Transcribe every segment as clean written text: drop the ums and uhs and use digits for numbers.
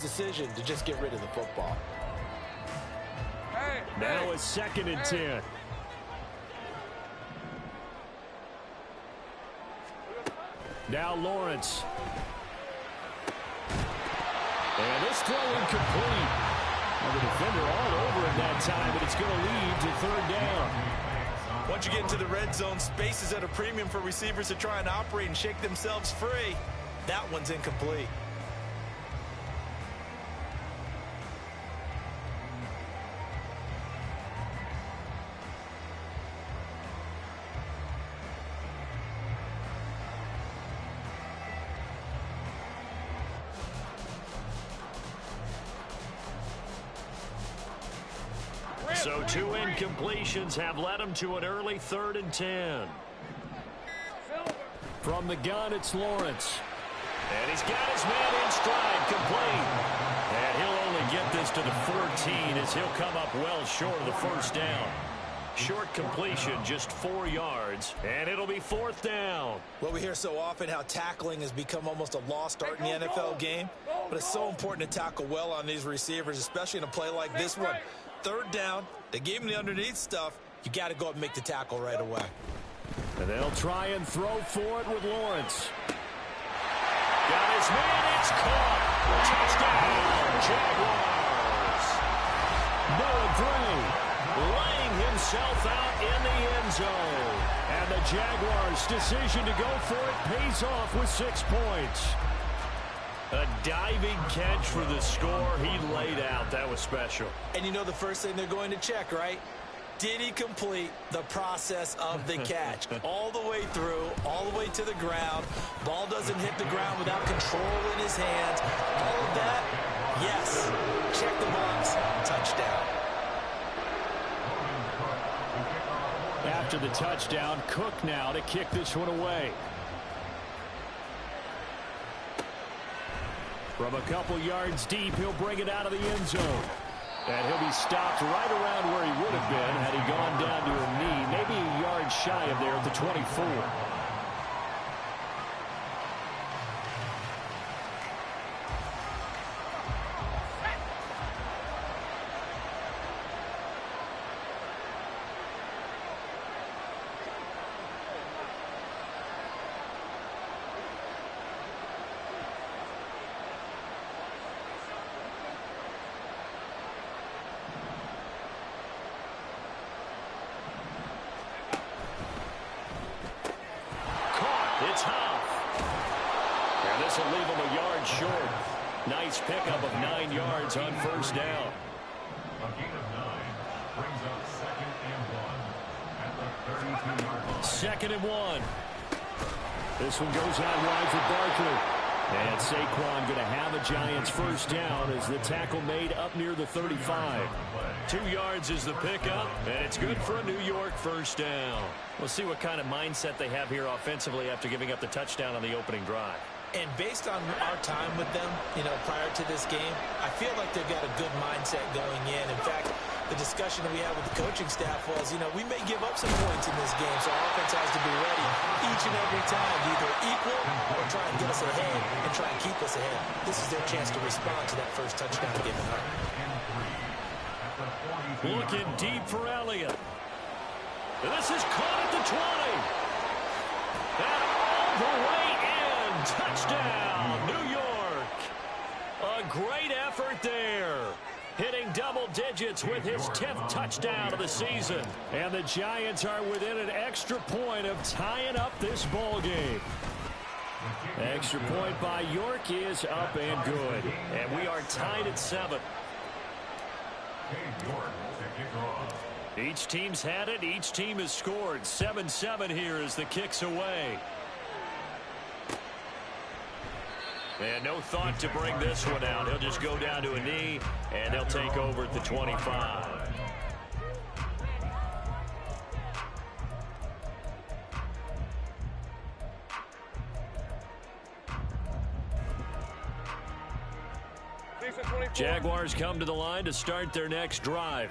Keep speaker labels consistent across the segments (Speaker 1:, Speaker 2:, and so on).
Speaker 1: decision to just get rid of the football.
Speaker 2: Now a 2nd and 10. Now Lawrence. And this throw incomplete. Well, the defender all over it that time, but it's going to lead to 3rd down.
Speaker 1: Once you get into the red zone, space is at a premium for receivers to try and operate and shake themselves free. That one's incomplete.
Speaker 2: So 2 incompletions have led him to an early 3rd and 10. From the gun, it's Lawrence. And he's got his man in stride, complete. And he'll only get this to the 14 as he'll come up well short of the 1st down. Short completion, just 4 yards, and it'll be 4th down.
Speaker 1: Well, we hear so often how tackling has become almost a lost art in the NFL game, but it's so important to tackle well on these receivers, especially in a play like this one. 3rd down, they gave him the underneath stuff. You got to go up and make the tackle right away.
Speaker 2: And they'll try and throw for it with Lawrence. Got his man, it's caught. Touchdown, Jaguars. Noah Gray laying himself out in the end zone. And the Jaguars' decision to go for it pays off with 6 points. A diving catch for the score. He laid out. That was special.
Speaker 1: And you know the first thing they're going to check, right? Did he complete the process of the catch? All the way through, all the way to the ground. Ball doesn't hit the ground without control in his hands. All of that, yes. Check the box. Touchdown.
Speaker 2: After the touchdown, Cook now to kick this one away. From a couple yards deep, he'll bring it out of the end zone. And he'll be stopped right around where he would have been had he gone down to a knee, maybe a yard shy of there at the 24. It's Huff. And this will leave him a yard short. Nice pickup of 9 yards on 1st down.
Speaker 3: A gain of 9 brings up 2nd and 1 at the 32-yard line.
Speaker 2: 2nd and 1. This one goes out wide for Barkley. And Saquon going to have a Giants 1st down as the tackle made up near the 35. 2 yards is the pickup, and it's good for a New York 1st down. We'll see what kind of mindset they have here offensively after giving up the touchdown on the opening drive.
Speaker 1: And based on our time with them, prior to this game, I feel like they've got a good mindset going in. In fact, the discussion that we had with the coaching staff was, we may give up some points in this game, so our offense has to be ready each and every time to either equal or try and get us ahead and try and keep us ahead. This is their chance to respond to that first touchdown given up.
Speaker 2: Looking deep for Elliott. And this is caught at the 20. And all the way in. Touchdown, New York. A great effort there. Hitting double digits with his 10th touchdown of the season. And the Giants are within an extra point of tying up this ball game. Extra point by York is up and good. And we are tied at 7. Each team's had it. Each team has scored. 7-7 here as the kick's away. And no thought to bring this one out. He'll just go down to a knee, and they'll take over at the 25. Jaguars come to the line to start their next drive.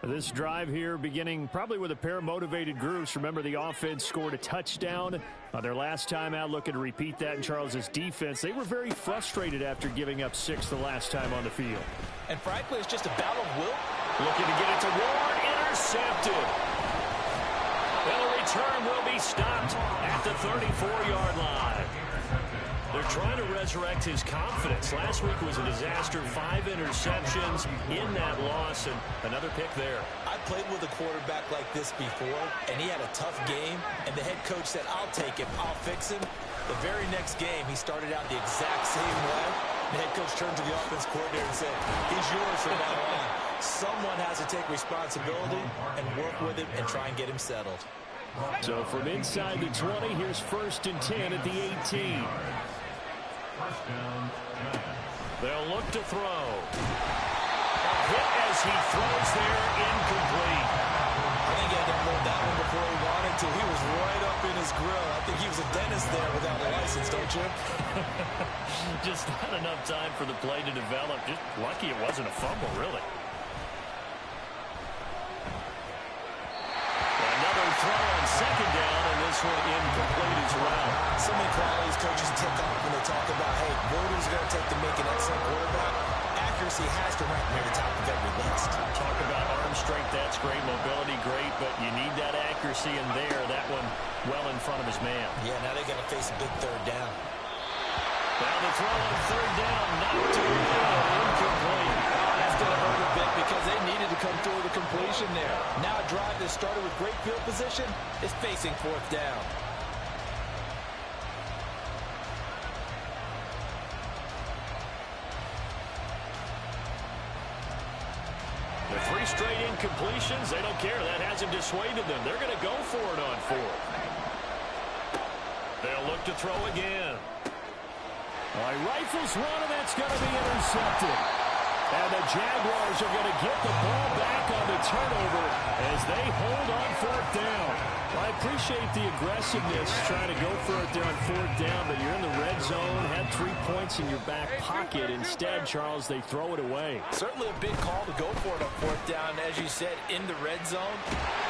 Speaker 2: This drive here beginning probably with a pair of motivated groups. Remember, the offense scored a touchdown on their last time out, looking to repeat that in Charles's defense. They were very frustrated after giving up 6 the last time on the field.
Speaker 1: And frankly, it's just a battle of will.
Speaker 2: Looking to get it to Ward, intercepted. Well, the return will be stopped at the 34-yard line. They're trying to resurrect his confidence. Last week was a disaster. 5 interceptions in that loss, and another pick there.
Speaker 1: I played with a quarterback like this before, and he had a tough game, and the head coach said, I'll take him, I'll fix him. The very next game, he started out the exact same way. The head coach turned to the offense coordinator and said, he's yours from now on. Someone has to take responsibility and work with him and try and get him settled.
Speaker 2: So from inside the 20, here's 1st and 10 at the 18.
Speaker 3: First down, 10.
Speaker 2: They'll look to throw. A hit as he throws there, incomplete.
Speaker 1: I think he had to hold that one before he wanted to. He was right up in his grill. I think he was a dentist there without a license, don't you?
Speaker 2: Just not enough time for the play to develop. Just lucky it wasn't a fumble, really. Another throw on 2nd down, and this one incomplete as well.
Speaker 1: So many qualities coaches tick off when they talk about, hey, what is it going to take to make an excellent quarterback? Accuracy has to rank near the top of every list.
Speaker 2: Talk about arm strength, that's great. Mobility, great, but you need that accuracy in there. That one well in front of his man.
Speaker 1: Yeah, now they got to face a big 3rd down.
Speaker 2: Now the throw on 3rd down, not to incomplete.
Speaker 1: That's going to hurt a bit because they needed to come through with a completion there. Now a drive that started with great field position is facing 4th down.
Speaker 2: The 3 straight incompletions, they don't care. That hasn't dissuaded them. They're going to go for it on 4th. They'll look to throw again. All right, rifles one, and that's going to be intercepted. And the Jaguars are going to get the ball back on the turnover as they hold on 4th down. Well, I appreciate the aggressiveness trying to go for it there on 4th down, but you're in the red zone, had 3 points in your back pocket. Instead, Charles, they throw it away.
Speaker 1: Certainly a big call to go for it on 4th down. As you said, in the red zone,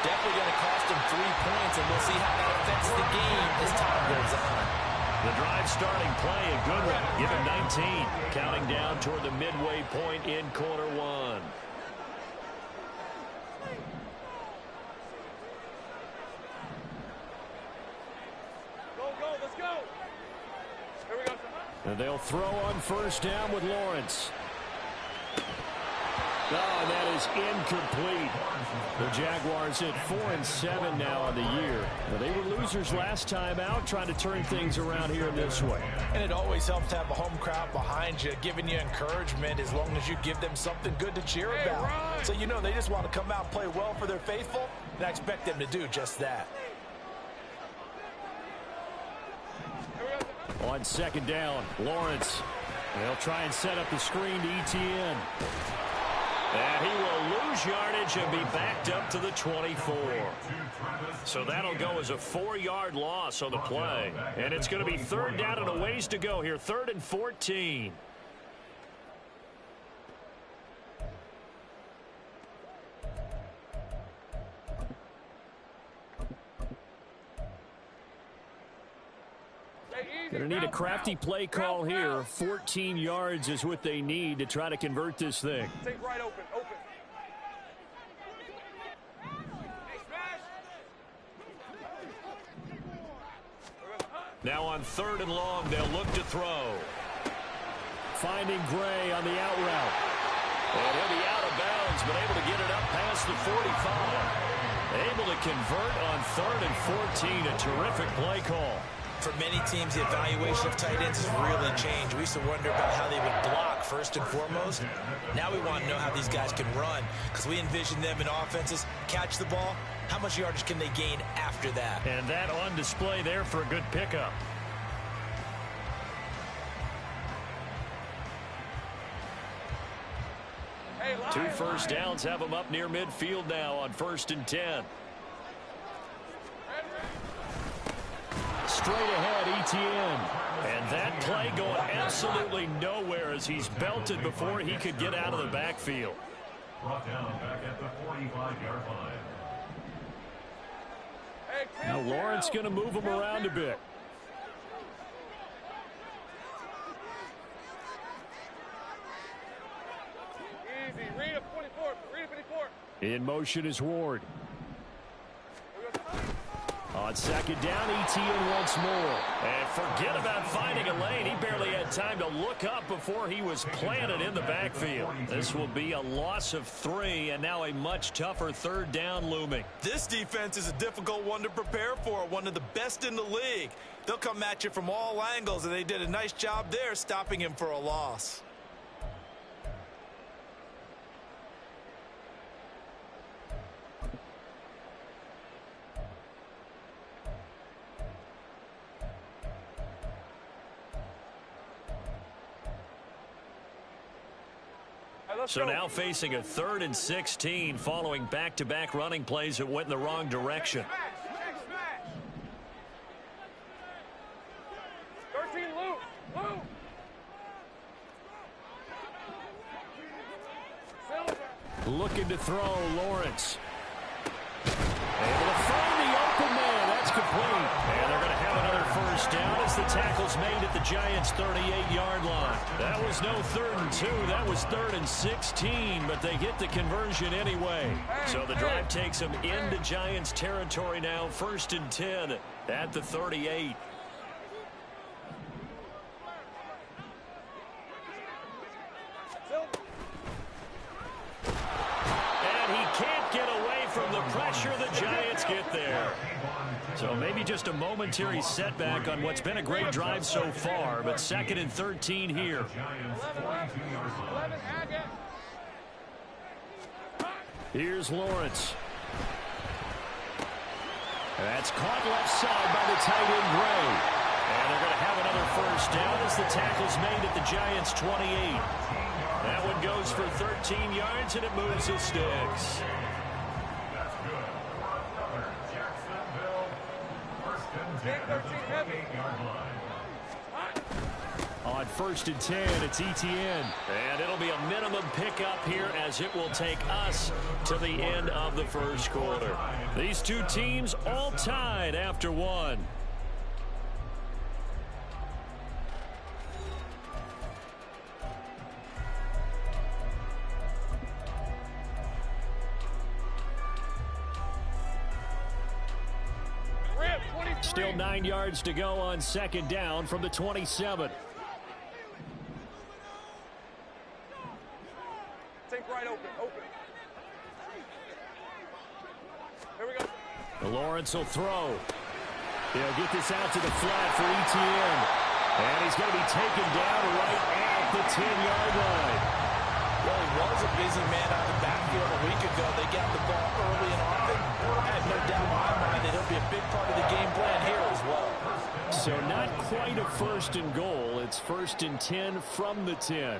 Speaker 1: definitely going to cost them 3 points, and we'll see how that affects the game as time goes on.
Speaker 2: The drive starting play, a good one. Give him 19. Counting down toward the midway point in quarter 1.
Speaker 4: Go, let's go. Here we go.
Speaker 2: And they'll throw on 1st down with Lawrence. Oh, and that is incomplete. The Jaguars at 4-7 now on the year. Now, they were losers last time out, trying to turn things around here in this way.
Speaker 1: And it always helps to have a home crowd behind you, giving you encouragement as long as you give them something good to cheer about. So you know they just want to come out and play well for their faithful, and I expect them to do just that.
Speaker 2: On 2nd down, Lawrence. They'll try and set up the screen to Etienne. And he will lose yardage and be backed up to the 24. So that'll go as a 4-yard loss on the play. And it's going to be 3rd down and a ways to go here. 3rd and 14. Going to need a crafty play call here. 14 yards is what they need to try to convert this thing.
Speaker 4: Take right open.
Speaker 2: Now on 3rd and long, they'll look to throw. Finding Gray on the out route. And he'll be out of bounds, but able to get it up past the 45. Able to convert on 3rd and 14. A terrific play call.
Speaker 1: For many teams, the evaluation of tight ends has really changed. We used to wonder about how they would block first and foremost. Now we want to know how these guys can run, because we envision them in offenses catch the ball. How much yardage can they gain after that?
Speaker 2: And that on display there for a good pickup. Two first downs have them up near midfield now on 1st and 10. Straight ahead, Etienne. And that play going absolutely nowhere as he's belted before he could get out of the backfield.
Speaker 3: Brought down back at the 45-yard line.
Speaker 2: Now Lawrence going to move him around a bit.
Speaker 4: Easy. Read a 24. Read a 54.
Speaker 2: In motion is Ward. On second down, Etienne once more. And forget about finding a lane. He barely had time to look up before he was planted in the backfield. This will be a loss of 3, and now a much tougher third down looming.
Speaker 1: This defense is a difficult one to prepare for, one of the best in the league. They'll come at you from all angles, and they did a nice job there stopping him for a loss.
Speaker 2: So now facing a 3rd and 16 following back-to-back running plays that went in the wrong direction.
Speaker 4: 13, Luke.
Speaker 2: Looking to throw, Lawrence. Able to find the open man. That's complete. And they're going to have another first down as the tackle's made at the Giants' 38-yard line. That was no 3rd and 2. That was 3rd and 16, but they get the conversion anyway. So the drive takes them into Giants territory now. 1st and 10 at the 38. The pressure the Giants get there. So maybe just a momentary setback on what's been a great drive so far, but 2nd and 13 here. Here's Lawrence. That's caught left side by the tight end Gray. And they're going to have another first down as the tackle's made at the Giants' 28. That one goes for 13 yards and it moves his sticks. On 1st and 10, it's Etienne. And it'll be a minimum pickup here as it will take us to the end of the first quarter. These two teams all tied after 1. Still 9 yards to go on 2nd down from the 27.
Speaker 4: Take right open. Here we go.
Speaker 2: Lawrence will throw. He'll get this out to the flat for Etienne. And he's going to be taken down right at the 10-yard line.
Speaker 1: Well, he was a busy man out of the backfield a week ago. They got the ball early and often. I have no doubt in my mind that he'll be a big part of the game plan here as well.
Speaker 2: So not quite a 1st and goal. It's 1st and 10 from the 10.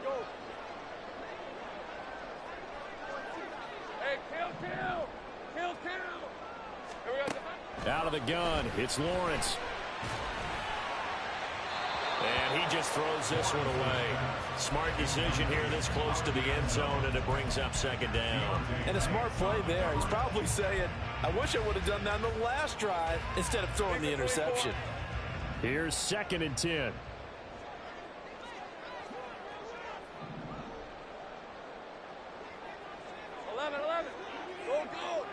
Speaker 4: Go. Hey, kill. Here we go.
Speaker 2: Out of the gun, it's Lawrence. And he just throws this one away. Smart decision here this close to the end zone, and it brings up 2nd down.
Speaker 1: And a smart play there. He's probably saying, I wish I would have done that on the last drive instead of throwing the interception.
Speaker 2: Here's 2nd and 10.
Speaker 4: Go.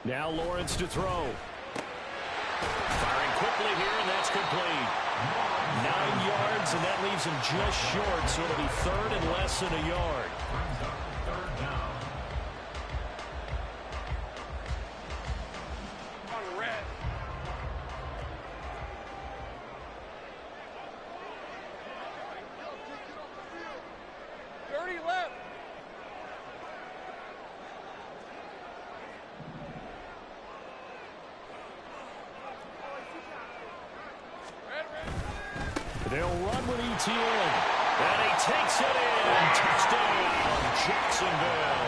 Speaker 2: Now Lawrence to throw. Firing quickly here, and that's complete. 9 yards, and that leaves him just short, so it'll be 3rd and less than a yard.
Speaker 4: On red. Left.
Speaker 2: They'll run with Etienne. And he takes it in. Touchdown, Jacksonville.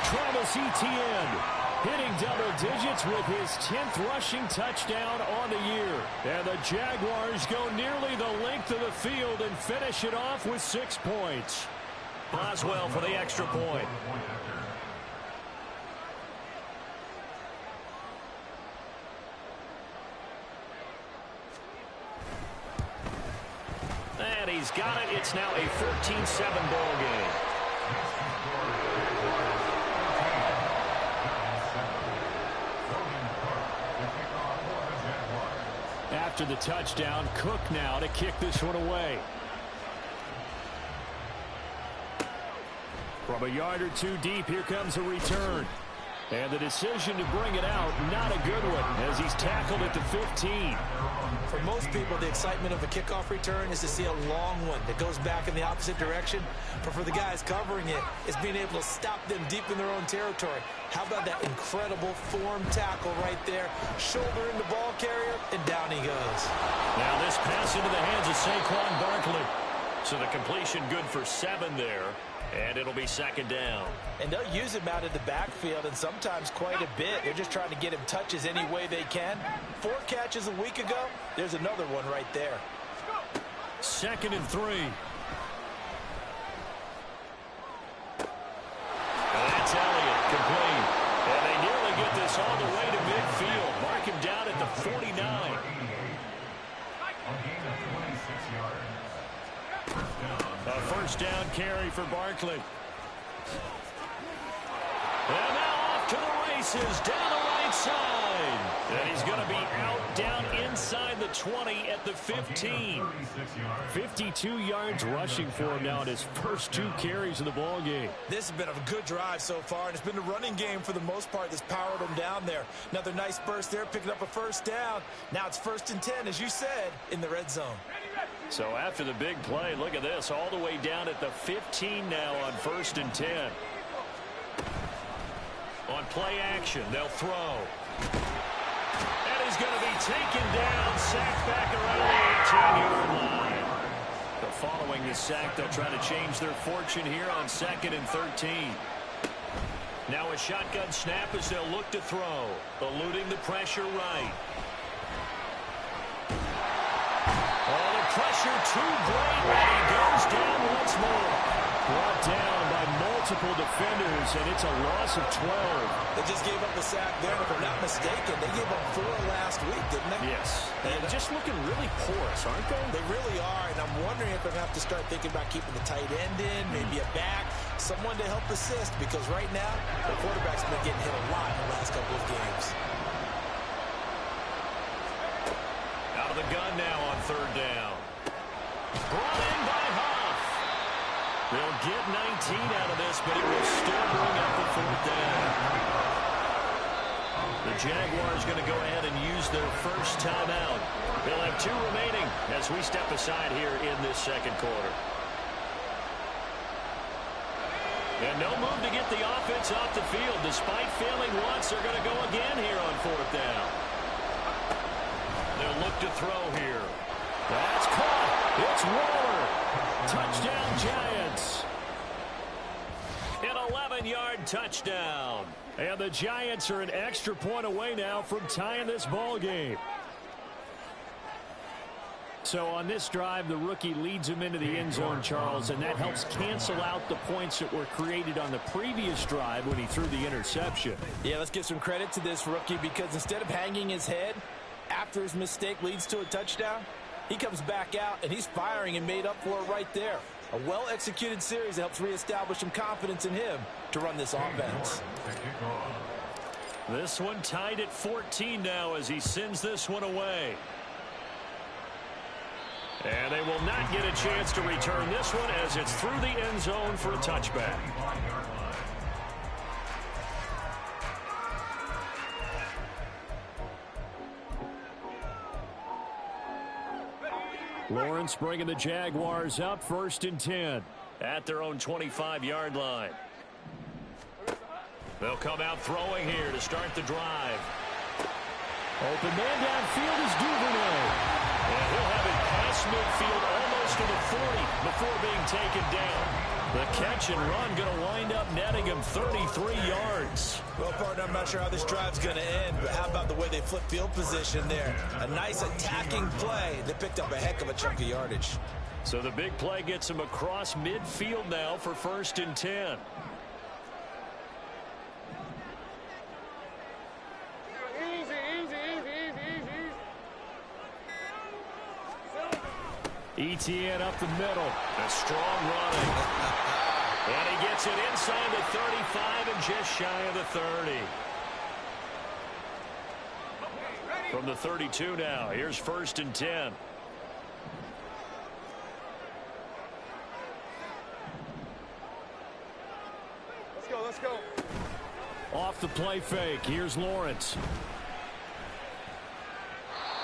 Speaker 2: Travis Etienne hitting double digits with his 10th rushing touchdown on the year. And the Jaguars go nearly the length of the field and finish it off with 6 points. Boswell for the extra point. And he's got it. It's now a 14-7 ball game. After the touchdown, Cook now to kick this one away. From a yard or two deep, here comes a return. And the decision to bring it out, not a good one, as he's tackled at the 15.
Speaker 1: For most people, the excitement of a kickoff return is to see a long one that goes back in the opposite direction. But for the guys covering it, it's being able to stop them deep in their own territory. How about that incredible form tackle right there? Shoulder in the ball carrier, and down he goes.
Speaker 2: Now this pass into the hands of Saquon Barkley. So the completion good for 7 there. And it'll be second down.
Speaker 1: And they'll use him out of the backfield, and sometimes quite a bit. They're just trying to get him touches any way they can. 4 catches a week ago. There's another one right there.
Speaker 2: 2nd and 3. That's Elliott, complete. And they nearly get this all the way to midfield. Mark him down at the 49. A first down carry for Barkley. And now off to the races down the right side. And he's going to be out down inside the 20 at the 15. 52 yards rushing for him now in his first 2 carries of the ball game.
Speaker 1: This has been a good drive so far, and it's been a running game for the most part that's powered him down there. Another nice burst there, picking up a first down. Now it's 1st and 10, as you said, in the red zone.
Speaker 2: So after the big play, look at this, all the way down at the 15 now on 1st and 10. On play action, they'll throw. And he's going to be taken down, sacked back around the 18-yard line. But following the sack, they'll try to change their fortune here on 2nd and 13. Now a shotgun snap as they'll look to throw, eluding the pressure right. Pressure too great, and he goes down once more. Brought down by multiple defenders, and it's a loss of 12.
Speaker 1: They just gave up a sack there, if I'm not mistaken. They gave up 4 last week, didn't they?
Speaker 2: Yes. And just looking really porous, aren't they?
Speaker 1: They really are, and I'm wondering if they're going to have to start thinking about keeping the tight end in, maybe a back, someone to help assist, because right now, the quarterback's been getting hit a lot in the last couple of games.
Speaker 2: Out of the gun now on 3rd down. Brought in by Huff. They'll get 19 out of this, but it will still bring up the 4th down. The Jaguars going to go ahead and use their first timeout. They'll have 2 remaining as we step aside here in this 2nd quarter. And no move to get the offense off the field. Despite failing once, they're going to go again here on 4th down. They'll look to throw here. That's caught. It's Waller. Touchdown, Giants. An 11-yard touchdown. And the Giants are an extra point away now from tying this ball game. So on this drive, the rookie leads him into the end zone, Charles, and that helps cancel out the points that were created on the previous drive when he threw the interception.
Speaker 1: Yeah, let's give some credit to this rookie, because instead of hanging his head after his mistake leads to a touchdown, he comes back out, and he's firing and made up for it right there. A well-executed series that helps reestablish some confidence in him to run this offense.
Speaker 2: This one tied at 14 now as he sends this one away. And they will not get a chance to return this one as it's through the end zone for a touchback. Lawrence bringing the Jaguars up 1st and 10 at their own 25-yard line. They'll come out throwing here to start the drive. Open man downfield is Duvernay. And he'll have it past midfield almost close to the 40 before being taken down. The catch and run going to wind up netting him 33 yards.
Speaker 1: Well, partner, I'm not sure how this drive's going to end, but how about the way they flip field position there? A nice attacking play. They picked up a heck of a chunk of yardage.
Speaker 2: So the big play gets him across midfield now for 1st and 10. Etienne up the middle. A strong running. And he gets it inside the 35 and just shy of the 30. From the 32 now, here's 1st and 10.
Speaker 4: Let's go.
Speaker 2: Off the play fake, here's Lawrence.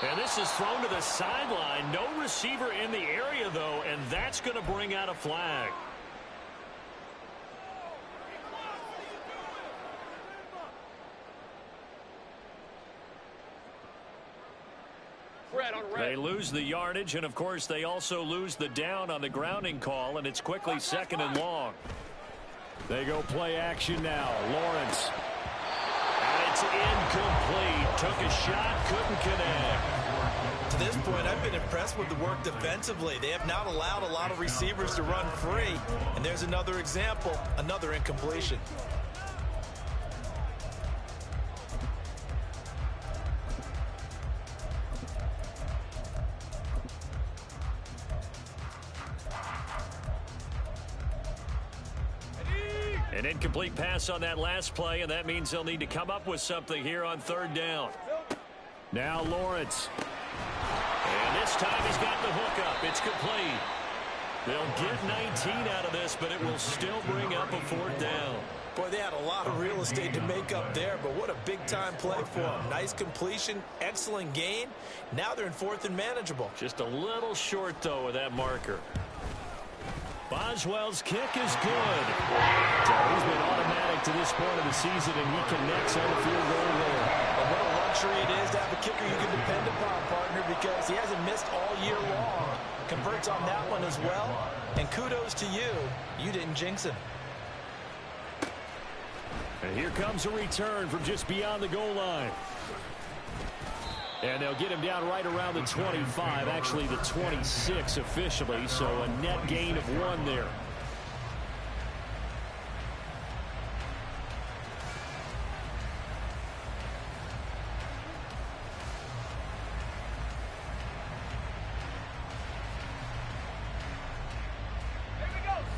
Speaker 2: And this is thrown to the sideline. No receiver in the area, though, and that's going to bring out a flag. They lose the yardage, and, of course, they also lose the down on the grounding call, and it's quickly 2nd and long. They go play action now. Lawrence. And it's incomplete. Took a shot, couldn't connect.
Speaker 1: To this point, I've been impressed with the work defensively. They have not allowed a lot of receivers to run free. And there's another example, another incompletion.
Speaker 2: An incomplete pass on that last play, and that means they'll need to come up with something here on 3rd down. Now Lawrence. And this time he's got the hook up. It's complete. They'll get 19 out of this, but it will still bring up a 4th down.
Speaker 1: Boy, they had a lot of real estate to make up there, but what a big-time play for them. Nice completion, excellent gain. Now they're in 4th and manageable.
Speaker 2: Just a little short, though, with that marker. Boswell's kick is good. So he's been automatic to this point of the season, and he connects on the field goal there.
Speaker 1: And what a luxury it is to have a kicker you can depend upon, partner, because he hasn't missed all year long. Converts on that one as well. And kudos to you. You didn't jinx him.
Speaker 2: And here comes a return from just beyond the goal line. And they'll get him down right around the 25, actually the 26 officially, so a net gain of 1 there.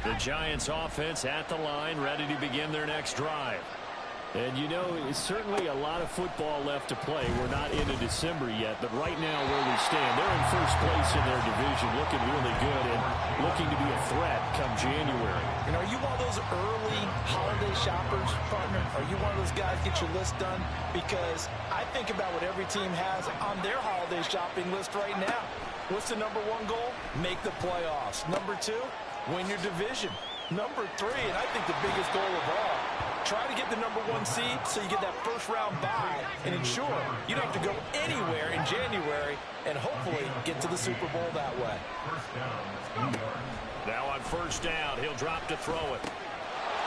Speaker 2: The Giants offense at the line, ready to begin their next drive. And, you know, it's certainly a lot of football left to play. We're not into December yet, but right now where we stand, they're in 1st place in their division, looking really good and looking to be a threat come January.
Speaker 1: And are you one of those early holiday shoppers, partner? Are you one of those guys get your list done? Because I think about what every team has on their holiday shopping list right now. What's the #1 goal? Make the playoffs. #2, win your division. #3, and I think the biggest goal of all, try to get the #1 seed so you get that 1st-round bye and ensure you don't have to go anywhere in January and hopefully get to the Super Bowl that way.
Speaker 2: Now on 1st down, he'll drop to throw it.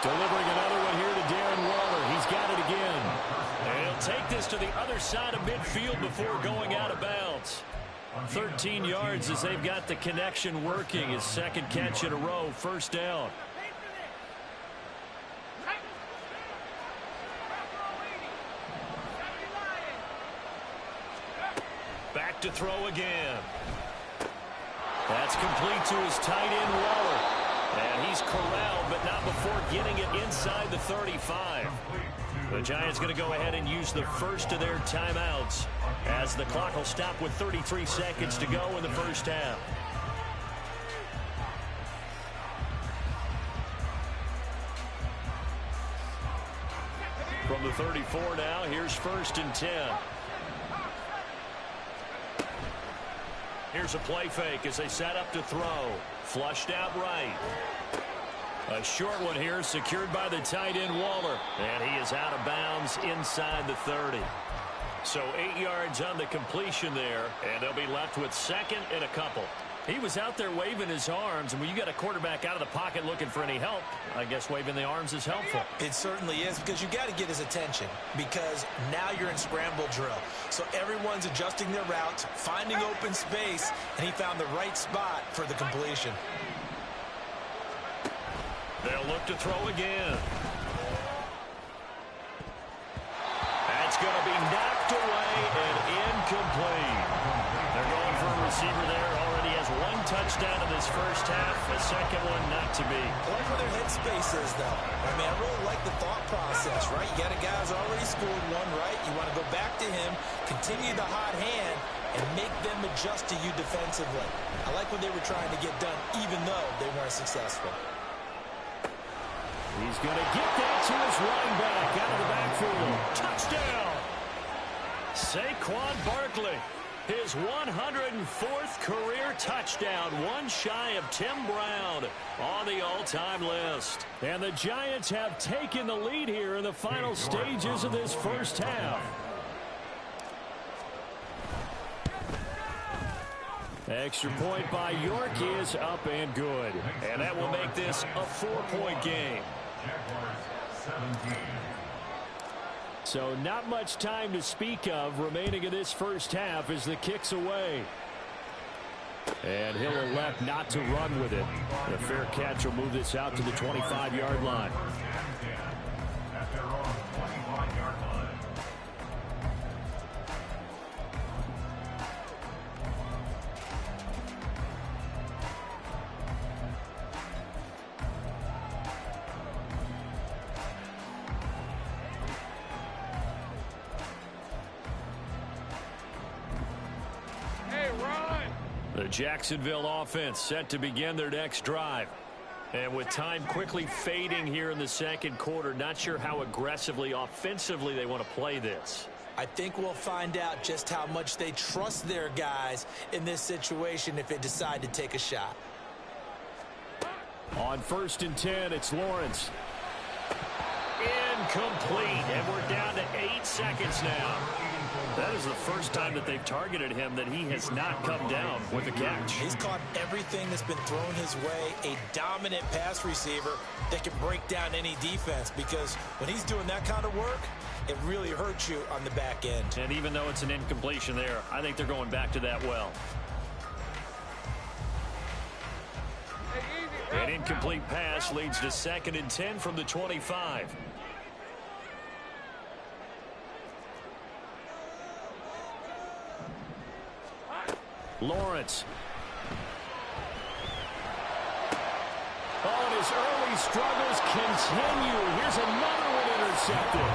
Speaker 2: Delivering another one here to Darren Waller. He's got it again. And he'll take this to the other side of midfield before going out of bounds. 13 yards as they've got the connection working. His 2nd catch in a row, 1st down. Back to throw again. That's complete to his tight end, Waller. And he's corralled, but not before getting it inside the 35. The Giants going to go ahead and use the first of their timeouts as the clock will stop with 33 seconds to go in the 1st half. From the 34 now, here's 1st and 10. Here's a play fake as they set up to throw. Flushed out right. A short one here secured by the tight end Waller. And he is out of bounds inside the 30. So 8 yards on the completion there. And they'll be left with 2nd and a couple. He was out there waving his arms, and when you got a quarterback out of the pocket looking for any help, I guess waving the arms is helpful.
Speaker 1: It certainly is, because you got to get his attention, because now you're in scramble drill. So everyone's adjusting their routes, finding open space, and he found the right spot for the completion.
Speaker 2: They'll look to throw again. That's going to be knocked away and incomplete. They're going for a receiver there. Already has one touchdown in this first half. The second one not to be.
Speaker 1: I like where their headspace is, though. I mean, I really like the thought process, right? You got a guy who's already scored one, right? You want to go back to him, continue the hot hand, and make them adjust to you defensively. I like what they were trying to get done, even though they weren't successful.
Speaker 2: He's going to get that to his running back out of the backfield. Touchdown! Saquon Barkley, his 104th career touchdown, one shy of Tim Brown on the all-time list. And the Giants have taken the lead here in the final stages of this first half. Extra point by York is up and good. And that will make this a 4-point game. So not much time to speak of remaining in this first half as the kick's away. And he'll elect not to run with it. The fair catch will move this out to the 25-yard line.
Speaker 3: At their own 25-yard line.
Speaker 2: The Jacksonville offense set to begin their next drive. And with time quickly fading here in the second quarter, not sure how aggressively, offensively they want to play this.
Speaker 1: I think we'll find out just how much they trust their guys in this situation if they decide to take a shot.
Speaker 2: On 1st and 10, it's Lawrence. Incomplete, and we're down to 8 seconds now. That is the first time that they've targeted him that he has not come down with a catch.
Speaker 1: He's caught everything that's been thrown his way, a dominant pass receiver that can break down any defense, because when he's doing that kind of work, it really hurts you on the back end.
Speaker 2: And even though it's an incompletion there, I think they're going back to that well. An incomplete pass leads to 2nd and 10 from the 25. Lawrence. Oh, and his early struggles continue. Here's another one intercepted.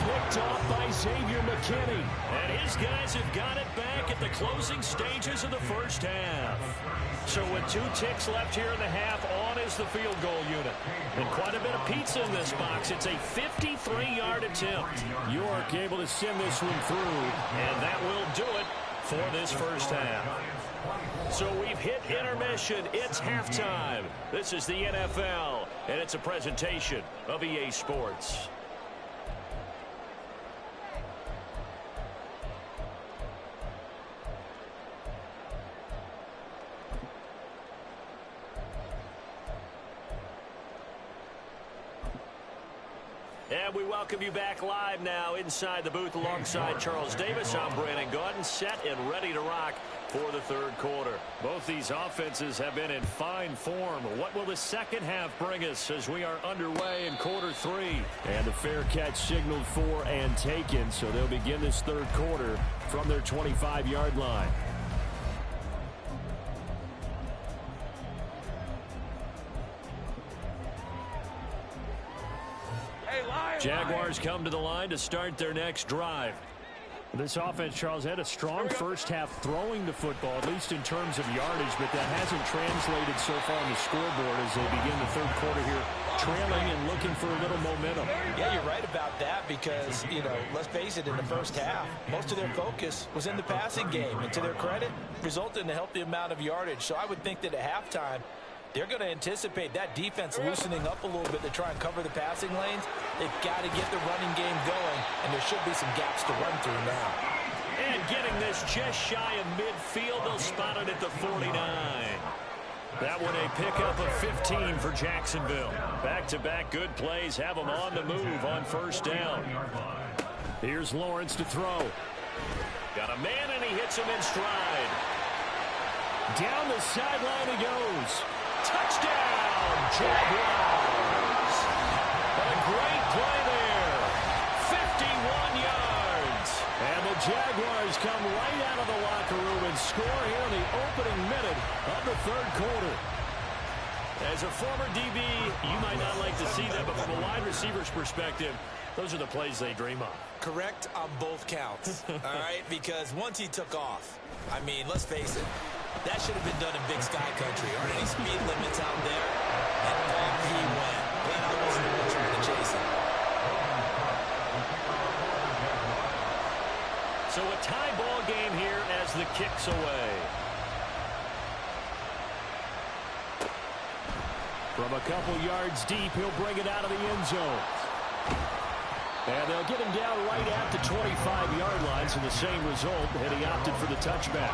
Speaker 2: Picked off by Xavier McKinney. And his guys have got it back at the closing stages of the first half. So with 2 ticks left here in the half, on is the field goal unit. And quite a bit of pizza in this box. It's a 53-yard attempt. York able to send this one through. And that will do it for this first half. So we've hit intermission. It's halftime. This is the NFL, and it's a presentation of EA Sports. And we welcome you back live now inside the booth alongside Charles Davis. I'm Brandon Gaudin, set and ready to rock for the third quarter. Both these offenses have been in fine form. What will the second half bring us as we are underway in quarter 3? And the fair catch signaled for and taken, so they'll begin this third quarter from their 25-yard line. Jaguars come to the line to start their next drive. This offense, Charles, had a strong first half throwing the football, at least in terms of yardage, but that hasn't translated so far on the scoreboard as they begin the third quarter here, trailing and looking for a little momentum.
Speaker 1: Yeah, you're right about that because, you know, let's face it, in the first half, most of their focus was in the passing game. And to their credit, resulted in a healthy amount of yardage. So I would think that at halftime, they're going to anticipate that defense loosening up a little bit to try and cover the passing lanes. They've got to get the running game going, and there should be some gaps to run through now.
Speaker 2: And getting this just shy of midfield, they'll spot it at the 49. That one a pickup of 15 for Jacksonville. Back-to-back good plays have them on the move on first down. Here's Lawrence to throw. Got a man, and he hits him in stride. Down the sideline he goes. Touchdown, Jaguars. What a great play there. 51 yards. And the Jaguars come right out of the locker room and score here in the opening minute of the third quarter. As a former DB, you might not like to see that, but from a wide receiver's perspective, those are the plays they dream of.
Speaker 1: Correct on both counts, all right? Because once he took off, I mean, let's face it, that should have been done in Big Sky Country. Aren't any speed limits out there? And off he went. Glad I wasn't the one trying to chase him.
Speaker 2: So a tie ball game here as the kick's away. From a couple yards deep, he'll bring it out of the end zone. And they'll get him down right at the 25-yard line, so the same result, and he opted for the touchback.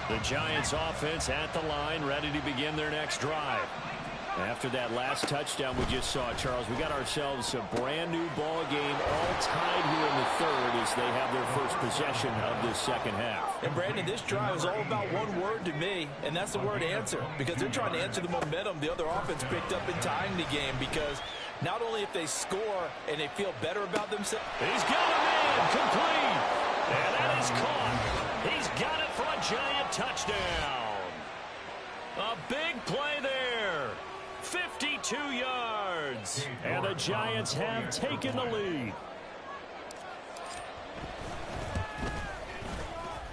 Speaker 2: The Giants offense at the line, ready to begin their next drive. After that last touchdown we just saw, Charles, we got ourselves a brand-new ball game, all tied here in the third as they have their first possession of this second half.
Speaker 1: And, Brandon, this drive is all about one word to me, and that's the word answer, because they're trying to answer the momentum the other offense picked up in tying the game, because not only if they score and they feel better about themselves.
Speaker 2: He's got a man complete, and that is caught. He's got it for a Giant touchdown. A big play there. 52 yards. And the Giants have taken the lead.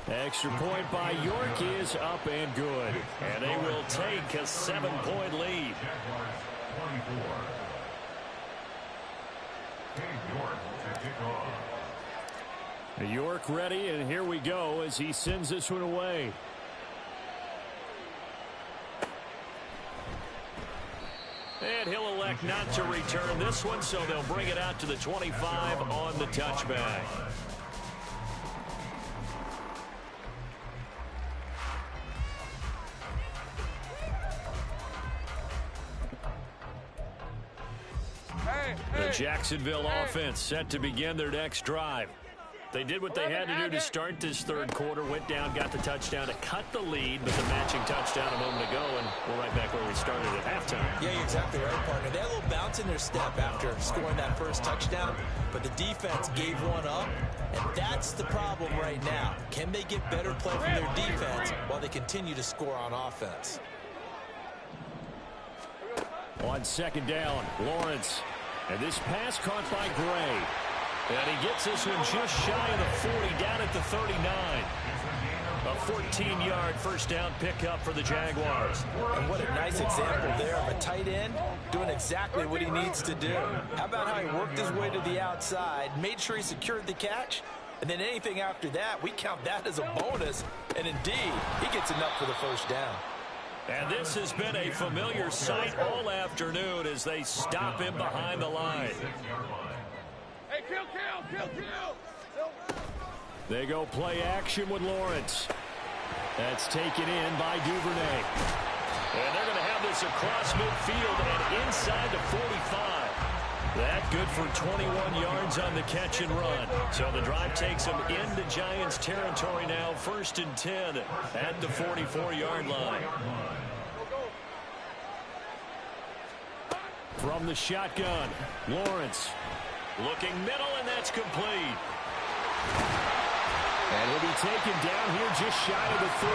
Speaker 2: Extra point by York is up and good. And they will take a 7-point lead. York ready, and here we go as he sends this one away. And he'll elect not to return this one, so they'll bring it out to the 25 on the touchback. The Jacksonville offense set to begin their next drive. They did what they had to do to start this third quarter, went down, got the touchdown to cut the lead, but the matching touchdown a moment ago, and we're right back where we started at halftime.
Speaker 1: Yeah, you're exactly right, partner. They had a little bounce in their step after scoring that first touchdown, but the defense gave one up, and that's the problem right now. Can they get better play from their defense while they continue to score on offense?
Speaker 2: On second down, Lawrence. And this pass caught by Gray. And he gets this one just shy of the 40, down at the 39. A 14-yard first down pickup for the Jaguars.
Speaker 1: And what a nice example there of a tight end doing exactly what he needs to do. How about how he worked his way to the outside, made sure he secured the catch, and then anything after that, we count that as a bonus. And indeed, he gets enough for the first down.
Speaker 2: And this has been a familiar sight all afternoon as they stop him behind the line.
Speaker 4: Hey, kill!
Speaker 2: They go play action with Lawrence. That's taken in by Duvernay. And they're going to have this across midfield and inside the 45. That good for 21 yards on the catch and run. So the drive takes them into Giants territory now, 1st and 10 at the 44-yard line. From the shotgun, Lawrence looking middle, and that's complete. And he'll be taken down here just shy of the 30.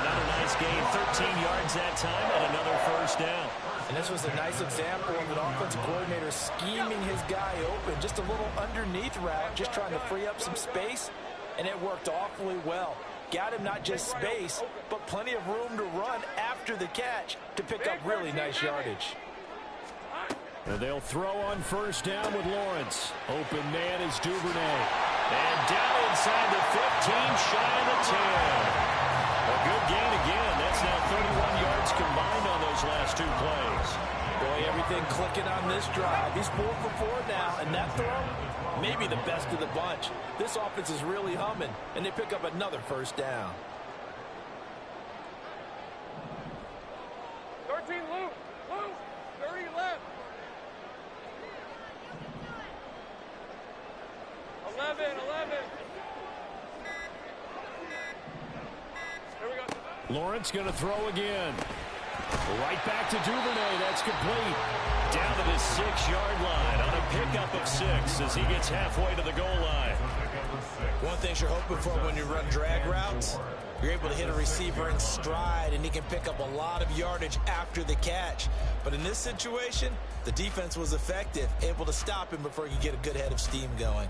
Speaker 2: Another nice gain, 13 yards that time, and another first down.
Speaker 1: And this was a nice example of an offensive coordinator scheming his guy open. Just a little underneath route, just trying to free up some space, and it worked awfully well. Got him not just space, but plenty of room to run after the catch to pick up really nice yardage.
Speaker 2: And they'll throw on first down with Lawrence. Open man is Duvernay. And down inside the 15, shy of the 10. A good gain again. That's now 31 yards combined on those last two plays.
Speaker 1: Boy, everything clicking on this drive. He's 4 for 4 now, and that throw, maybe the best of the bunch. This offense is really humming, and they pick up another first down.
Speaker 4: 13 loose. 30 left. 11. Here we go.
Speaker 2: Lawrence going to throw again. Right back to Duvernay. That's complete. Down to the 6-yard line on a pickup of 6 as he gets halfway to the goal line.
Speaker 1: One thing you're hoping for when you run drag routes, you're able to hit a receiver in stride, and he can pick up a lot of yardage after the catch. But in this situation, the defense was effective, able to stop him before he could get a good head of steam going.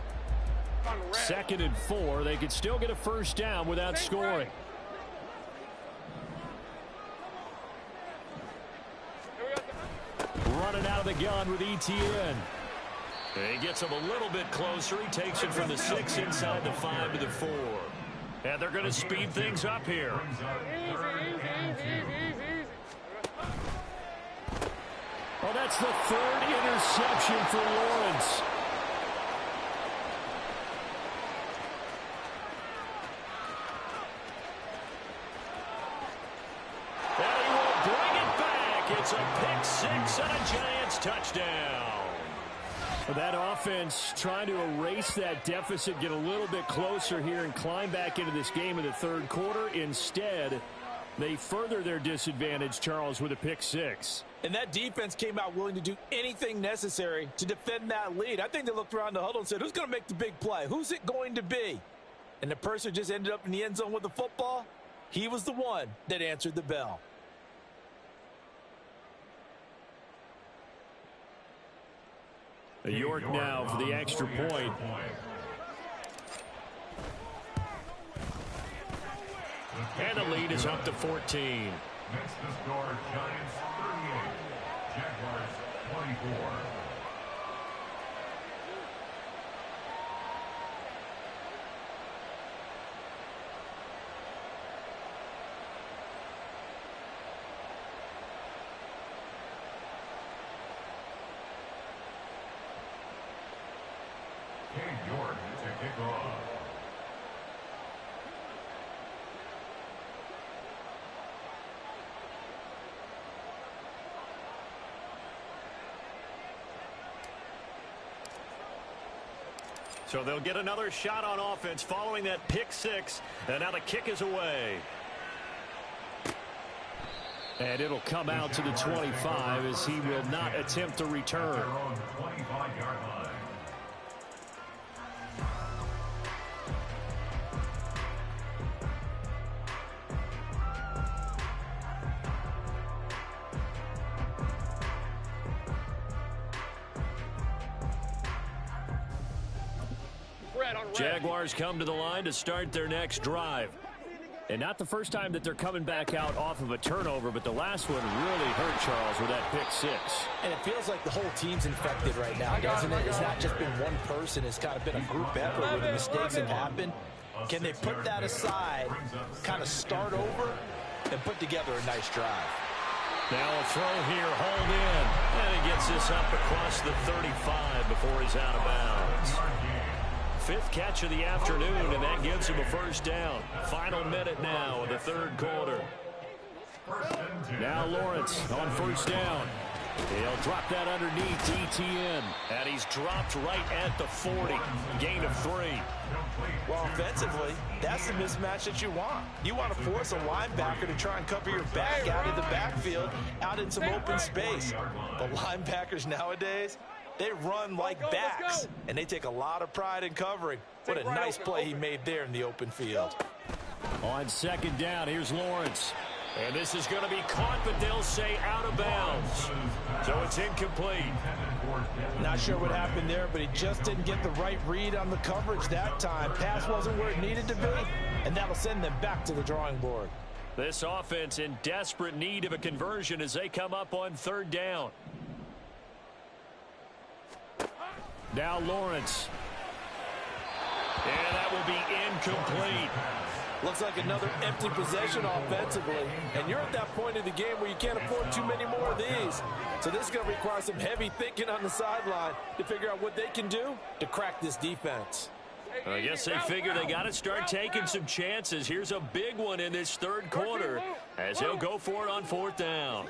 Speaker 2: 2nd and 4. They could still get a first down without scoring. Running out of the gun with Etienne. He gets him a little bit closer. He takes it from the 6 inside the 5 to the 4. And they're going to speed things up here. Oh, that's the 3rd interception for Lawrence. And he will bring it back. It's a pick 6 and a Giants touchdown. That offense trying to erase that deficit, get a little bit closer here and climb back into this game in the 3rd quarter. Instead, they further their disadvantage, Charles, with a pick 6.
Speaker 1: And that defense came out willing to do anything necessary to defend that lead. I think they looked around the huddle and said, who's going to make the big play? Who's it going to be? And the person just ended up in the end zone with the football. He was the one that answered the bell.
Speaker 2: York now for the extra point. And the lead is up to 14.
Speaker 3: Next to score, Giants 38, Jaguars 24. York to kick off.
Speaker 2: So they'll get another shot on offense following that pick 6. And now the kick is away. And it'll come out to the 25 as he will not attempt to return.
Speaker 3: Their own 25-yard line.
Speaker 2: Jaguars come to the line to start their next drive. And not the first time that they're coming back out off of a turnover, but the last one really hurt, Charles, with that pick 6.
Speaker 1: And it feels like the whole team's infected right now, doesn't it? It's not just been one person. It's kind of been a group effort where the mistakes have happened. Can they put that aside, kind of start over, and put together a nice drive?
Speaker 2: Now a throw here, hauled in. And he gets this up across the 35 before he's out of bounds. 5th catch of the afternoon, and that gives him a first down. Final minute now of the 3rd quarter. Now Lawrence on first down. He'll drop that underneath to Etienne. And he's dropped right at the 40. Gain of 3.
Speaker 1: Well, offensively, that's the mismatch that you want. You want to force a linebacker to try and cover your back out of the backfield, out in some open space. The linebackers nowadays, they run like backs, and they take a lot of pride in covering. What a nice play he made there in the open field.
Speaker 2: On 2nd down, here's Lawrence. And this is going to be caught, but they'll say out of bounds. So it's incomplete.
Speaker 1: Not sure what happened there, but he just didn't get the right read on the coverage that time. Pass wasn't where it needed to be, and that'll send them back to the drawing board.
Speaker 2: This offense in desperate need of a conversion as they come up on 3rd down. Now Lawrence. And that will be incomplete.
Speaker 5: Looks like another empty possession offensively. And you're at that point of the game where you can't afford too many more of these. So this is going to require some heavy thinking on the sideline to figure out what they can do to crack this defense.
Speaker 2: I guess they figure they got to start taking some chances. Here's a big one in this third quarter as he'll go for it on 4th down.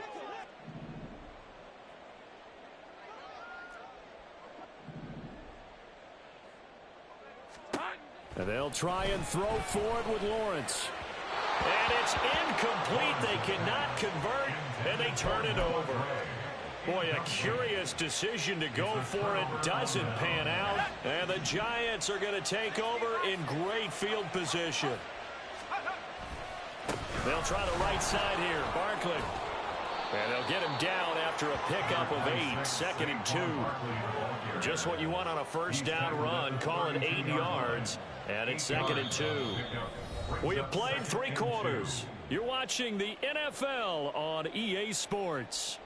Speaker 2: And they'll try and throw forward with Lawrence. And it's incomplete. They cannot convert, and they turn it over. Boy, a curious decision to go for it. Doesn't pan out. And the Giants are going to take over in great field position. They'll try the right side here. Barkley. And they'll get him down after a pickup of 8. 2nd and 2. Just what you want on a first down run. Call it 8 yards. And it's 2nd and 2. We have played 3 quarters. You're watching the NFL on EA Sports.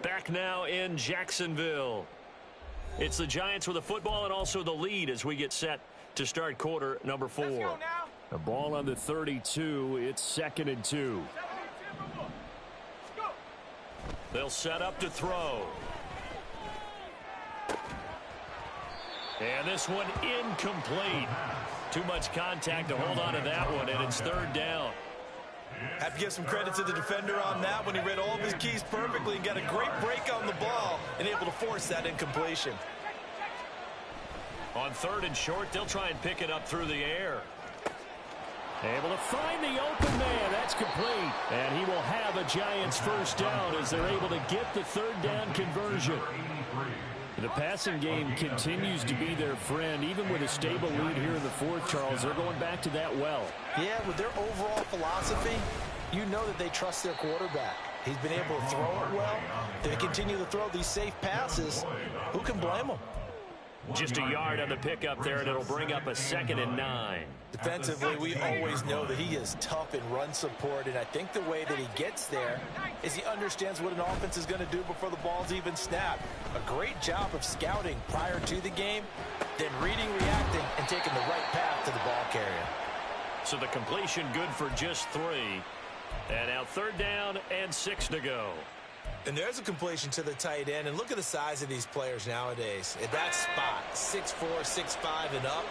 Speaker 2: Back now in Jacksonville. It's the Giants with the football and also the lead as we get set to start quarter number 4. The ball on the 32. It's 2nd and 2. They'll set up to throw. And this one incomplete. Too much contact to hold on to that one, and it's 3rd down.
Speaker 5: Have to give some credit to the defender on that when he read all of his keys perfectly and got a great break on the ball and able to force that incompletion.
Speaker 2: On 3rd and short, they'll try and pick it up through the air. Able to find the open man. That's complete. And he will have a Giants first down as they're able to get the 3rd down conversion. The passing game continues to be their friend. Even with a stable lead here in the 4th, Charles, they're going back to that well.
Speaker 1: Yeah, with their overall philosophy, you know that they trust their quarterback. He's been able to throw it well. They continue to throw these safe passes. Who can blame them?
Speaker 2: Just a yard on the pickup there, and it'll bring up a 2nd and 9.
Speaker 1: Defensively, we always know that he is tough in run support, and I think the way that he gets there is he understands what an offense is going to do before the ball's even snapped. A great job of scouting prior to the game, then reading, reacting, and taking the right path to the ball carrier.
Speaker 2: So the completion good for just 3. And now 3rd down and 6 to go.
Speaker 1: And there's a completion to the tight end. And look at the size of these players nowadays. At that spot, 6'4", 6'5", and up.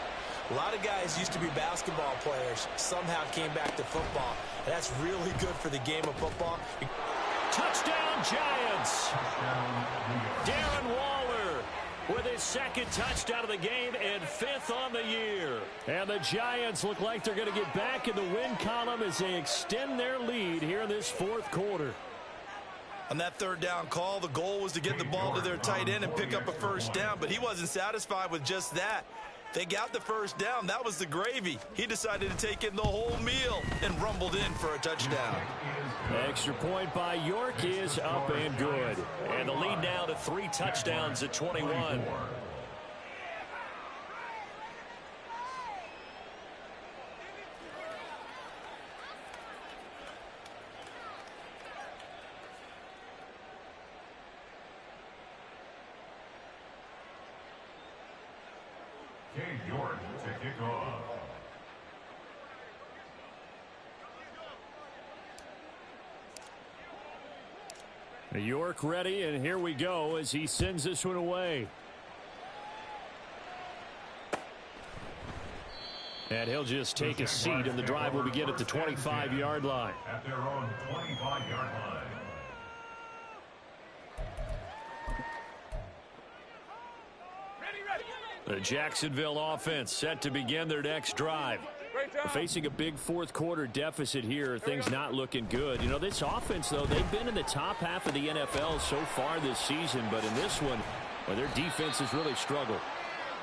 Speaker 1: A lot of guys used to be basketball players, somehow came back to football. And that's really good for the game of football.
Speaker 2: Touchdown, Giants! Darren Waller with his 2nd touchdown of the game and 5th on the year. And the Giants look like they're going to get back in the win column as they extend their lead here in this 4th quarter.
Speaker 5: On that 3rd down call, the goal was to get the ball to their tight end and pick up a first down, but he wasn't satisfied with just that. They got the first down. That was the gravy. He decided to take in the whole meal and rumbled in for a touchdown.
Speaker 2: Extra point by York is up and good. And the lead now to 3 touchdowns at 21.
Speaker 3: Cade York to kick off.
Speaker 2: York ready, and here we go as he sends this one away. And he'll just take a seat, and the drive will begin at the 25-yard line.
Speaker 3: At their own 25-yard line.
Speaker 2: The Jacksonville offense set to begin their next drive. Facing a big 4th quarter deficit here, things not looking good. You know, this offense, though, they've been in the top half of the NFL so far this season, but in this one, well, their defense has really struggled.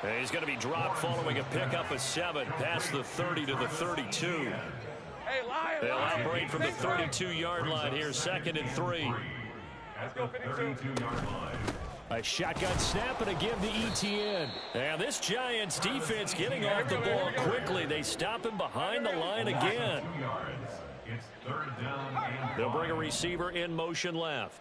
Speaker 2: And he's going to be dropped following a pickup of 7 past the 30 to the 32. They'll operate from the 32-yard line here, 2nd and 3.
Speaker 3: At the 32-yard line.
Speaker 2: A shotgun snap and a give to Etienne. And this Giants defense getting off the ball quickly. They stop him behind the line again.
Speaker 3: It's 3rd down and
Speaker 2: They'll bring a receiver in motion left.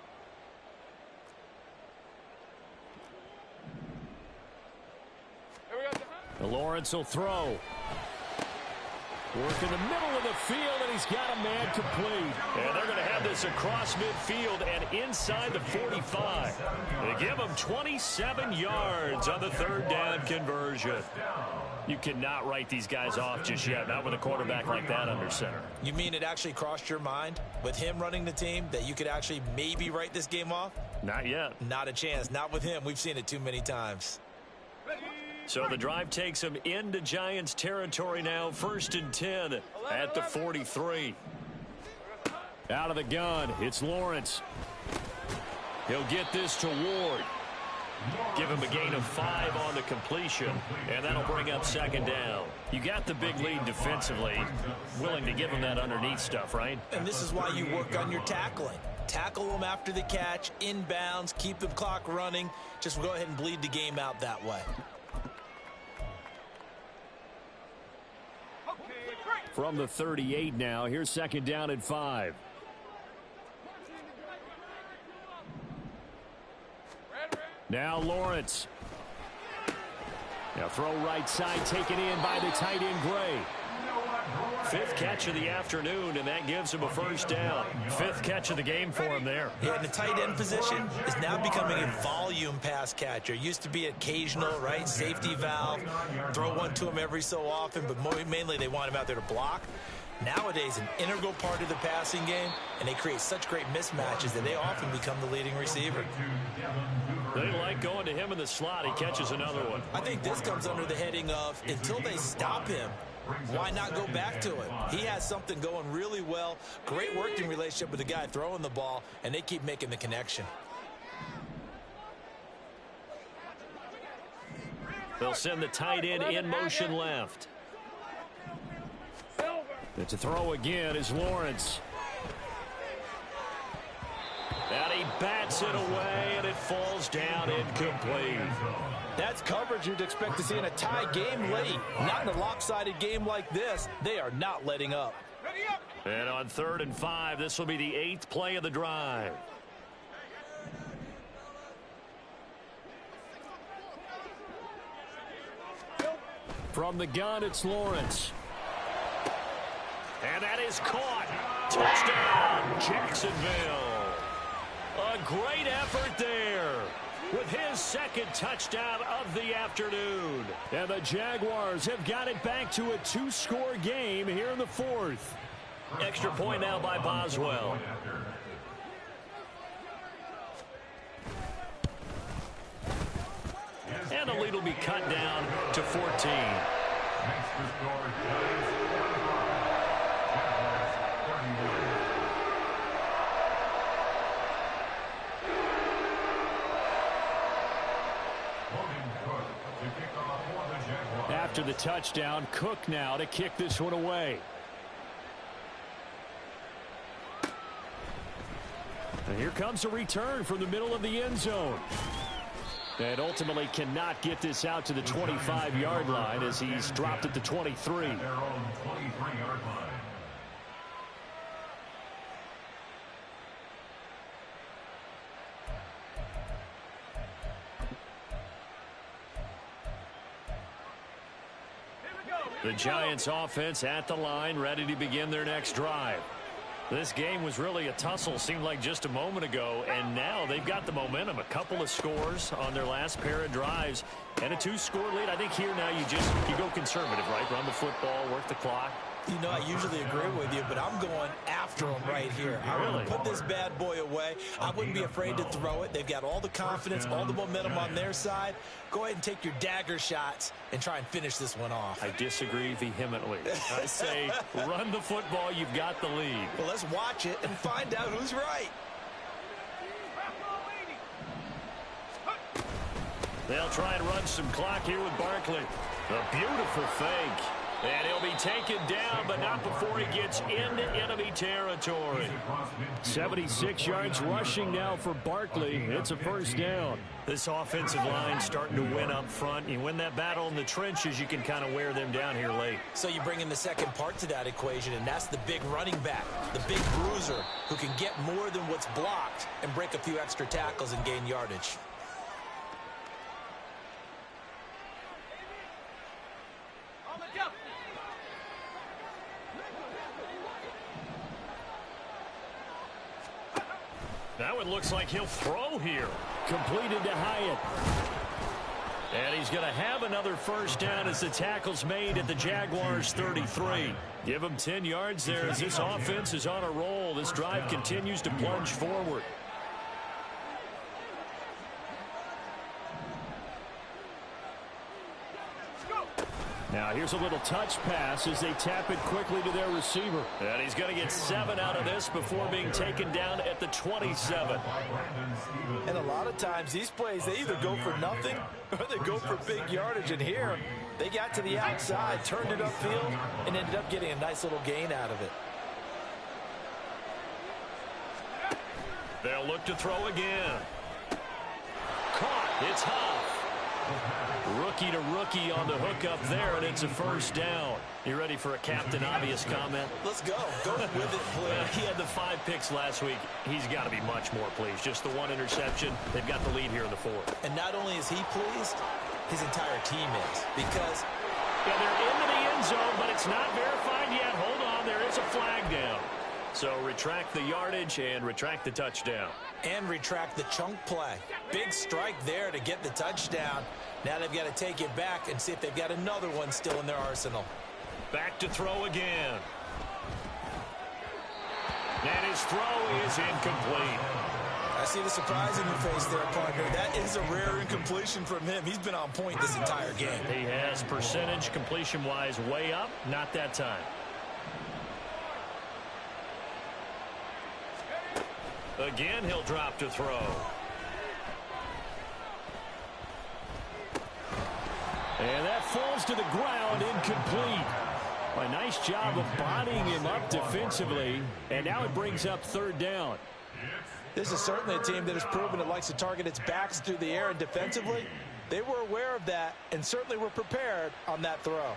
Speaker 2: Lawrence will throw. Working the middle of the field, and he's got a man complete. And they're going to have this across midfield and inside the 45. They give him 27 yards on the third down conversion. You cannot write these guys off just yet, not with a quarterback like that under center.
Speaker 1: You mean it actually crossed your mind with him running the team that you could actually maybe write this game off?
Speaker 2: Not yet.
Speaker 1: Not a chance. Not with him. We've seen it too many times.
Speaker 2: So the drive takes him into Giants territory now. 1st and 10 at the 43. Out of the gun, it's Lawrence. He'll get this to Ward. Give him a gain of 5 on the completion, and that'll bring up 2nd down. You got the big lead defensively. Willing to give him that underneath stuff, right?
Speaker 1: And this is why you work on your tackling. Tackle them after the catch, inbounds, keep the clock running. Just go ahead and bleed the game out that way.
Speaker 2: From the 38 now, here's 2nd down and 5. Now Lawrence. Now throw right side, taken in by the tight end Gray. 5th catch of the afternoon, and that gives him a 1st down. 5th catch of the game for him there.
Speaker 1: Yeah, and the tight end position is now becoming a volume pass catcher. Used to be occasional, right? Safety valve. Throw one to him every so often, but mainly they want him out there to block. Nowadays, an integral part of the passing game, and they create such great mismatches that they often become the leading receiver.
Speaker 2: They like going to him in the slot. He catches another one.
Speaker 1: I think this comes under the heading of, until they stop him, why not go back to it? He has something going really well. Great working relationship with the guy throwing the ball, and they keep making the connection.
Speaker 2: They'll send the tight end in motion left. And to throw again is Lawrence. And he bats it away, and it falls down incomplete.
Speaker 1: That's coverage you'd expect to see in a tie game late. Not in a lopsided game like this. They are not letting up.
Speaker 2: And on 3rd and 5, this will be the 8th play of the drive. From the gun, it's Lawrence. And that is caught. Touchdown, Jacksonville. A great effort there with his 2nd touchdown of the afternoon. And the Jaguars have got it back to a 2-score game here in the 4th. Extra point now by Boswell. And the lead will be cut down to 14. After the touchdown, Cook now to kick this one away. And here comes a return from the middle of the end zone. And ultimately cannot get this out to the 25-yard line as he's dropped at the 23.
Speaker 3: Their own 23-yard line.
Speaker 2: The Giants offense at the line, ready to begin their next drive. This game was really a tussle, seemed like just a moment ago, and now they've got the momentum. A couple of scores on their last pair of drives and a 2-score lead. I think here now you go conservative, right? Run the football, work the clock.
Speaker 1: You know, I usually agree with you, but I'm going after them right here. I
Speaker 2: Really?
Speaker 1: would put this bad boy away. I wouldn't be afraid to throw it. They've got all the confidence, all the momentum on their side. Go ahead and take your dagger shots and try and finish this one off.
Speaker 2: I disagree vehemently. I say run the football. You've got the lead.
Speaker 1: Well, let's watch it and find out who's right.
Speaker 2: They'll try and run some clock here with Barkley. A beautiful fake. And he'll be taken down, but not before he gets into enemy territory. 76 yards rushing now for Barkley. It's a 1st down. This offensive line starting to win up front. You win that battle in the trenches, you can kind of wear them down here late.
Speaker 1: So you bring in the second part to that equation, and that's the big running back, the big bruiser, who can get more than what's blocked and break a few extra tackles and gain yardage.
Speaker 2: Now it looks like he'll throw here. Completed to Hyatt. And he's going to have another first down as the tackle's made at the Jaguars' 33. Give him 10 yards there as this offense is on a roll. This drive continues to plunge forward. Now here's a little touch pass as they tap it quickly to their receiver. And he's going to get 7 out of this before being taken down at the 27.
Speaker 5: And a lot of times these plays, they either go for nothing or they go for big yardage. And here, they got to the outside, turned it upfield, and ended up getting a nice little gain out of it.
Speaker 2: They'll look to throw again. Caught. It's Huff. Rookie to rookie on the hook up there, and it's a first down. You ready for a Captain Obvious comment?
Speaker 5: Let's go. Go with it, please.
Speaker 2: He had the 5 picks last week. He's got to be much more pleased. Just the 1 interception. They've got the lead here in the 4th.
Speaker 5: And not only is he pleased, his entire team is. Because
Speaker 2: they're into the end zone, but it's not verified yet. Hold on. There is a flag down. So retract the yardage and retract the touchdown.
Speaker 5: And retract the chunk play. Big strike there to get the touchdown. Now they've got to take it back and see if they've got another one still in their arsenal.
Speaker 2: Back to throw again. And his throw is incomplete.
Speaker 5: I see the surprise in your face there, partner. That is a rare incompletion from him. He's been on point this entire game.
Speaker 2: He has percentage completion-wise way up. Not that time. Again, he'll drop to throw. And that falls to the ground, incomplete. A nice job of bodying him up defensively. And now it brings up 3rd down.
Speaker 5: This is certainly a team that has proven it likes to target its backs through the air, and defensively, they were aware of that and certainly were prepared on that throw.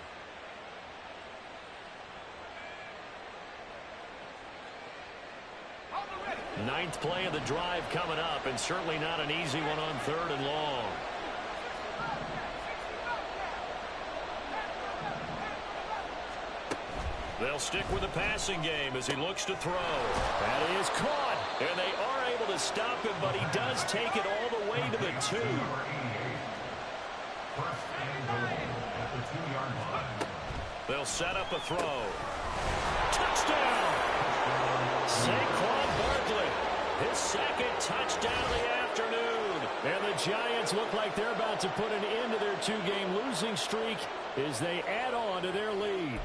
Speaker 2: Ninth play of the drive coming up, and certainly not an easy one on 3rd and long. They'll stick with the passing game as he looks to throw. That is caught, and they are able to stop him, but he does take it all the way to the 2. They'll set up a throw. Touchdown! Saquon Barkley, his 2nd touchdown of the afternoon. And the Giants look like they're about to put an end to their 2-game losing streak as they add on to their lead.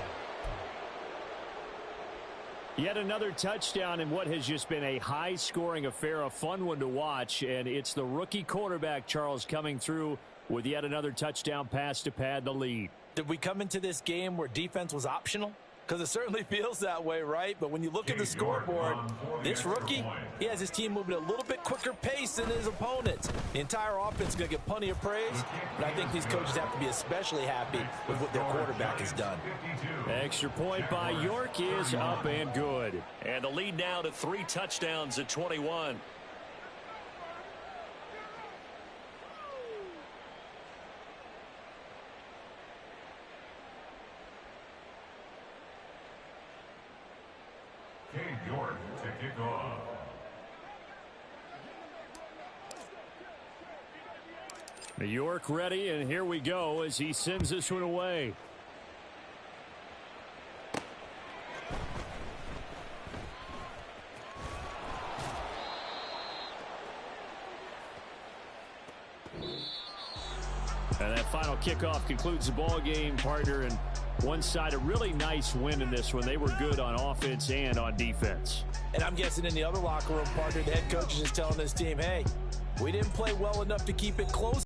Speaker 2: Yet another touchdown in what has just been a high-scoring affair, a fun one to watch. And it's the rookie quarterback, Charles, coming through with yet another touchdown pass to pad the lead.
Speaker 5: Did we come into this game where defense was optional? Because it certainly feels that way, right? But when you look at the scoreboard, this rookie, he has his team moving at a little bit quicker pace than his opponents. The entire offense is going to get plenty of praise, but I think these coaches have to be especially happy with what their quarterback has done.
Speaker 2: Extra point by York is up and good. And the lead now to 3 touchdowns at 21.
Speaker 3: York to kick off.
Speaker 2: New York ready, and here we go as he sends this one away. And that final kickoff concludes the ball game, partner, and one side a really nice win in this one. They were good on offense and on defense.
Speaker 5: And I'm guessing in the other locker room, partner, the head coach is just telling this team, hey, we didn't play well enough to keep it close.